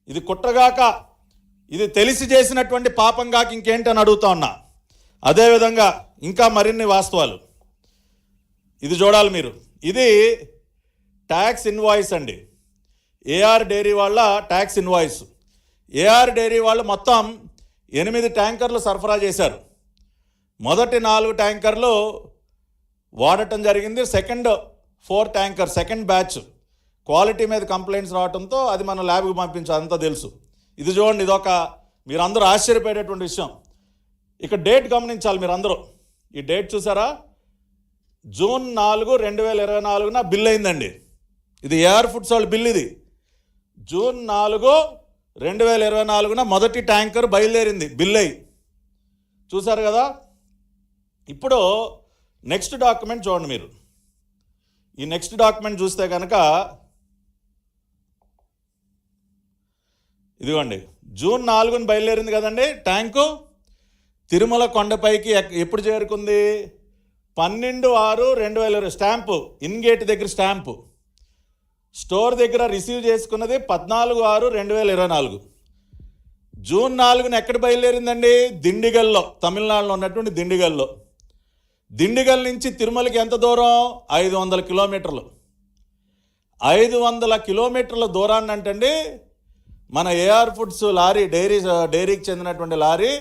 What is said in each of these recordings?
ఇది కుట్రగాక, ఇది తెలిసి చేసినటువంటి పాపం కాక ఇంకేంటని అడుగుతా ఉన్నా. అదేవిధంగా ఇంకా మరిన్ని వాస్తవాలు ఇది చూడాలి మీరు. ఇది ట్యాక్స్ ఇన్వాయిస్ అండి, ఏఆర్ డైరీ వాళ్ళ ట్యాక్స్ ఇన్వాయిస్. ఏఆర్ డైరీ వాళ్ళు మొత్తం 8 ట్యాంకర్లు సరఫరా చేశారు. మొదటి 4 ట్యాంకర్లు వాడటం జరిగింది. Second 4 tanker second batch quality మీద కంప్లైంట్స్ రావడంతో అది మనం ల్యాబ్కి పంపించాలి, అంతా తెలుసు. ఇది చూడండి, ఇదొక మీరందరూ ఆశ్చర్యపోయేటటువంటి విషయం. ఇక డేట్ గమనించాలి మీరందరూ. ఈ డేట్ చూసారా? జూన్ 4, 2024 బిల్ అయిందండి. ఇది ఏఆర్ ఫుడ్స్ వాళ్ళ బిల్. ఇది జూన్ 4, 2024 మొదటి ట్యాంకర్ బయలుదేరింది బిల్ అయ్యి. చూసారు కదా? ఇప్పుడు నెక్స్ట్ డాక్యుమెంట్ చూడండి మీరు. ఈ నెక్స్ట్ డాక్యుమెంట్ చూస్తే కనుక ఇదిగోండి, జూన్ 4 బయలుదేరింది కదండి ట్యాంకు. తిరుమల కొండపైకి ఎప్పుడు చేరుకుంది? 12/6/2020 స్టాంపు, ఇన్గేట్ దగ్గర స్టాంపు. స్టోర్ దగ్గర రిసీవ్ చేసుకున్నది 14/6/2024. జూన్ 4 ఎక్కడ బయలుదేరిందండి? దిండిగల్లో, తమిళనాడులో ఉన్నటువంటి దిండిగల్లో. దిండిగల్ నుంచి తిరుమలకి ఎంత దూరం? 500 కిలోమీటర్లు. 500 కిలోమీటర్ల దూరాన్ని అంటండి మన ఏఆర్ ఫుడ్స్ లారీ, డైరీకి చెందినటువంటి లారీ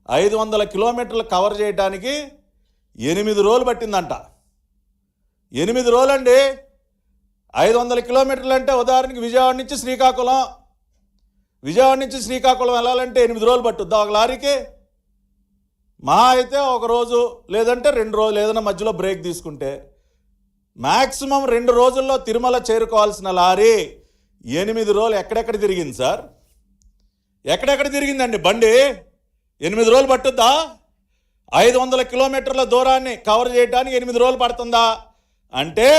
500 కిలోమీటర్లు కవర్ చేయడానికి 8 రోజులు పట్టిందంట. 8 రోజులండి. 500 కిలోమీటర్లు అంటే ఉదాహరణకి విజయవాడ నుంచి శ్రీకాకుళం వెళ్ళాలంటే 8 రోజులు పట్టుద్దా ఒక లారీకి? మహా అయితే ఒక రోజు, లేదంటే 2 రోజులు, ఏదైనా మధ్యలో బ్రేక్ తీసుకుంటే. మ్యాక్సిమం 2 రోజుల్లో తిరుమల చేరుకోవాల్సిన లారీ 8 రోజులు ఎక్కడెక్కడ తిరిగింది సార్? ఎక్కడెక్కడ తిరిగిందండి బండి? 8 రోజులు పట్టుద్దా? 500 కిలోమీటర్ల దూరాన్ని కవర్ చేయడానికి 8 రోజులు పడుతుందా? అంటే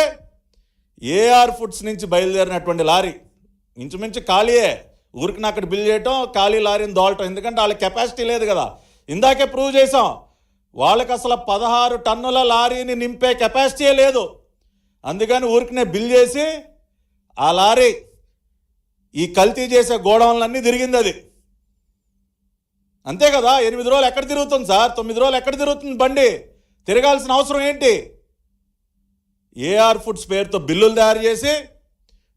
ఏఆర్ ఫుడ్స్ నుంచి బయలుదేరినటువంటి లారీ ఇంచుమించు ఖాళీయే. ఊరికి అక్కడ బిల్ చేయటం, ఖాళీ లారీని దోలటం. ఎందుకంటే వాళ్ళకి కెపాసిటీ లేదు కదా. ఇందాకే ప్రూవ్ చేసాం, వాళ్ళకి అసలు 16 టన్నుల లారీని నింపే కెపాసిటీయే లేదు. అందుకని ఊరికినే బిల్ చేసి ఆ లారీ ఈ కల్తీ చేసే గోడౌన్లన్నీ తిరిగింది. అది అంతే కదా. 8 రోజులు ఎక్కడ తిరుగుతుంది సార్? 9 రోజులు ఎక్కడ తిరుగుతుంది బండి? తిరగాల్సిన అవసరం ఏంటి? ఏఆర్ ఫుడ్స్ పేరుతో బిల్లులు తయారు చేసి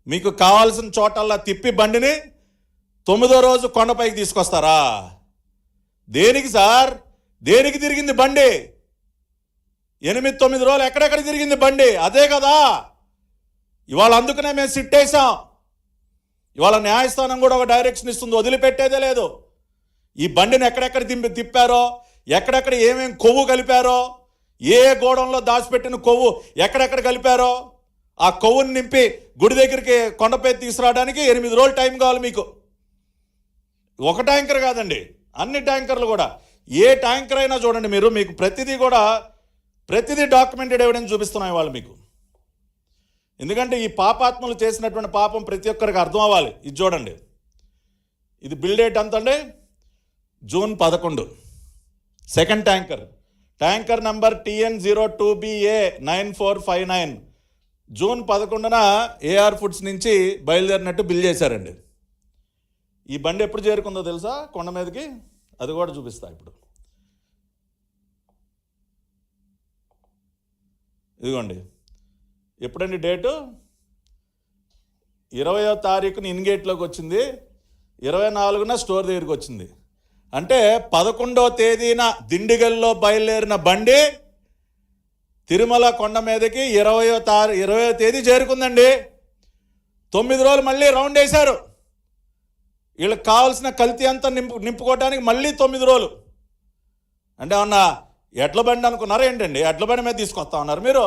మీకు కావాల్సిన చోటల్లా తిప్పి బండిని 9వ రోజు కొండపైకి తీసుకొస్తారా? దేనికి సార్? దేనికి తిరిగింది బండి? 8-9 రోజులు ఎక్కడెక్కడ తిరిగింది బండి? అదే కదా. ఇవాళ అందుకనే మేము సిట్టేసాం. ఇవాళ న్యాయస్థానం కూడా ఒక డైరెక్షన్ ఇస్తుంది, వదిలిపెట్టేదే లేదు. ఈ బండిని ఎక్కడెక్కడ తిప్పారో, ఎక్కడెక్కడ ఏమేమి కొవ్వు కలిపారో, ఏ గోడంలో దాచిపెట్టిన కొవ్వు ఎక్కడెక్కడ కలిపారో ఆ కొవ్వుని నింపి గుడి దగ్గరికి కొండపై తీసుకురావడానికి 8 రోజులు టైం కావాలి మీకు. ఒక ట్యాంకర్ కాదండి, అన్ని ట్యాంకర్లు కూడా. ఏ ట్యాంకర్ అయినా చూడండి మీరు, మీకు ప్రతిదీ డాక్యుమెంటెడ్ ఎవిడెన్స్ చూపిస్తున్నాయి వాళ్ళు మీకు. ఎందుకంటే ఈ పాపాత్మలు చేసినటువంటి పాపం ప్రతి ఒక్కరికి అర్థం అవ్వాలి. ఇది చూడండి, ఇది బిల్ డేట్ ఎంత అండి? June 11. Second tanker number TN02BA9459 June 11న ఏఆర్ ఫుడ్స్ నుంచి బయలుదేరినట్టు బిల్ చేశారండి. ఈ బండి ఎప్పుడు చేరుకుందో తెలుసా కొండ మీదకి? అది కూడా చూపిస్తా ఇప్పుడు. ఇదిగోండి, ఎప్పుడండి డేటు? 20వ తారీఖున ఇన్గేట్లోకి వచ్చింది, 24న స్టోర్ దగ్గరికి వచ్చింది. అంటే 11వ తేదీన దిండిగల్లో బయలుదేరిన బండి తిరుమల కొండ మీదకి 20వ తేదీ చేరుకుందండి. 9 రోజులు మళ్ళీ రౌండ్ వేశారు. వీళ్ళకి కావాల్సిన కల్తీ అంతా నింపుకోవడానికి మళ్ళీ 9 రోజులు. అంటే ఏమన్నా ఎడ్ల బండి అనుకున్నారా ఏంటండి? ఎడ్ల బండి మీద తీసుకొస్తా ఉన్నారు మీరు.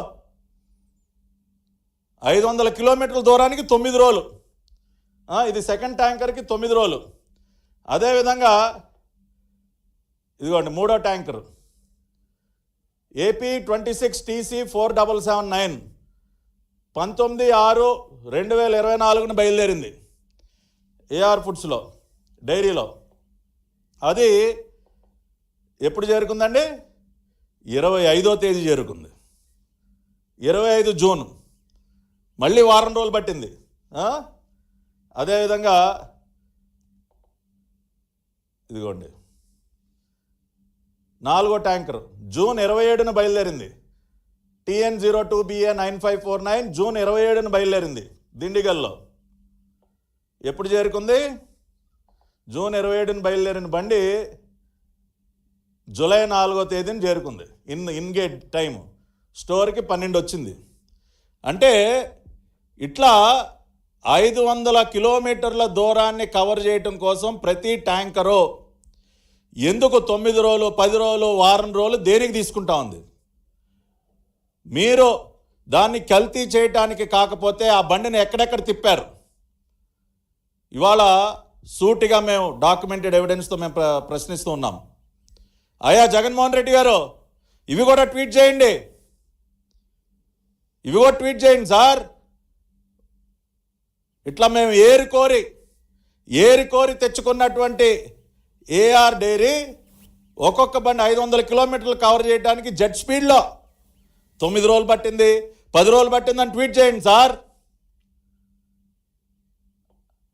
500 కిలోమీటర్ల దూరానికి 9 రోజులు. ఇది సెకండ్ ట్యాంకర్కి 9 రోజులు. అదేవిధంగా ఇదిగోండి మూడో ట్యాంకర్ AP 26TC4779 19/6/2024 బయలుదేరింది ఏఆర్ ఫుడ్స్లో డైరీలో. అది ఎప్పుడు చేరుకుందండి? 25వ తేదీ చేరుకుంది. 25 జూన్, మళ్ళీ వారం రోజులు పట్టింది. అదేవిధంగా ఇదిగోండి 4వ ట్యాంకర్ జూన్ 27న బయలుదేరింది. TN02BA 9549 జూన్ 27న బయలుదేరింది దిండిగల్లో. ఎప్పుడు చేరుకుంది? జూన్ 27న బయలుదేరిన బండి జూలై 4వ తేదీన చేరుకుంది. ఇన్గేట్ టైం స్టోర్కి 12 వచ్చింది. అంటే ఇట్లా 500 కిలోమీటర్ల దూరాన్ని కవర్ చేయటం కోసం ప్రతి ట్యాంకరు ఎందుకు 9 రోజులు, 10 రోజులు, వారం రోజులు దేనికి తీసుకుంటా ఉంది? మీరు దాన్ని కల్తీ చేయటానికి కాకపోతే ఆ బండిని ఎక్కడెక్కడ తిప్పారు? ఇవాళ సూటిగా మేము డాక్యుమెంటెడ్ ఎవిడెన్స్తో మేము ప్రశ్నిస్తూ ఉన్నాం. అయ్యా జగన్మోహన్ రెడ్డి గారు, ఇవి కూడా ట్వీట్ చేయండి, సార్. ఇట్లా మేము ఏరి కోరి తెచ్చుకున్నటువంటి ఏఆర్ డైరీ ఒక్కొక్క బండి 500 కిలోమీటర్లు కవర్ చేయడానికి జెట్ స్పీడ్లో 9 రోజులు పట్టింది, 10 రోజులు పట్టిందని ట్వీట్ చేయండి సార్.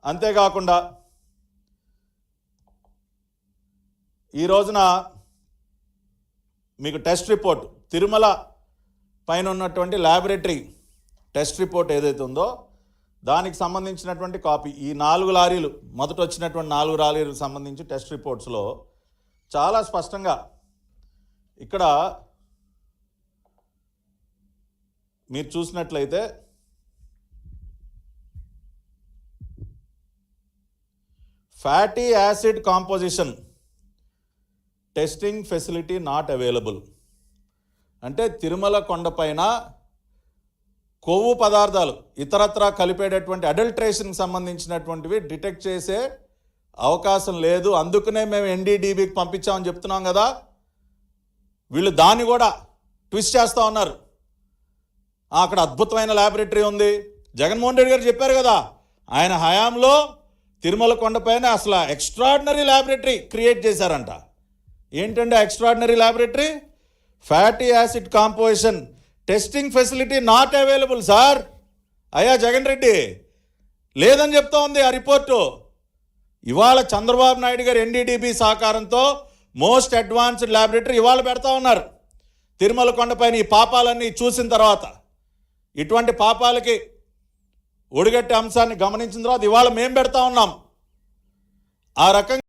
అంతేకాకుండా ఈ రోజున మీకు టెస్ట్ రిపోర్ట్, తిరుమల పైన ఉన్నటువంటి ల్యాబొరేటరీ టెస్ట్ రిపోర్ట్ ఏదైతే ఉందో దానికి సంబంధించినటువంటి కాపీ, ఈ 4 లారీలు మొదట వచ్చినటువంటి 4 లారీలకు సంబంధించి టెస్ట్ రిపోర్ట్స్లో చాలా స్పష్టంగా ఇక్కడ మీరు చూసినట్లయితే fatty acid composition testing facility not available. అంటే తిరుమల కొండపైన కొవ్వు పదార్థాలు ఇతరత్రా కలిపేటటువంటి అడల్ట్రేషన్కి సంబంధించినటువంటివి డిటెక్ట్ చేసే అవకాశం లేదు. అందుకనే మేము NDDBకి పంపించామని చెప్తున్నాం కదా. వీళ్ళు దాన్ని కూడా ట్విస్ట్ చేస్తూ ఉన్నారు. అక్కడ అద్భుతమైన ల్యాబొరేటరీ ఉంది. జగన్మోహన్ రెడ్డి గారు చెప్పారు కదా, ఆయన హయాంలో తిరుమల కొండపైన అసలు ఎక్స్ట్రాడినరీ ల్యాబొరేటరీ క్రియేట్ చేశారంట. ఏంటంటే extraordinary laboratory? Fatty acid composition testing facility not available sir. అయ్యా జగన్ రెడ్డి, లేదని చెప్తా ఉంది ఆ రిపోర్టు. ఇవాళ చంద్రబాబు నాయుడు గారు NDDB సహకారంతో మోస్ట్ అడ్వాన్స్డ్ ల్యాబొరేటరీ ఇవాళ పెడతా ఉన్నారు. తిరుమల కొండపైన ఈ పాపాలన్నీ చూసిన తర్వాత, ఇటువంటి పాపాలకి ఒడిగట్టే అంశాన్ని గమనించిన తర్వాత ఇవాళ మేము పెడతా ఉన్నాం. ఆ రకంగా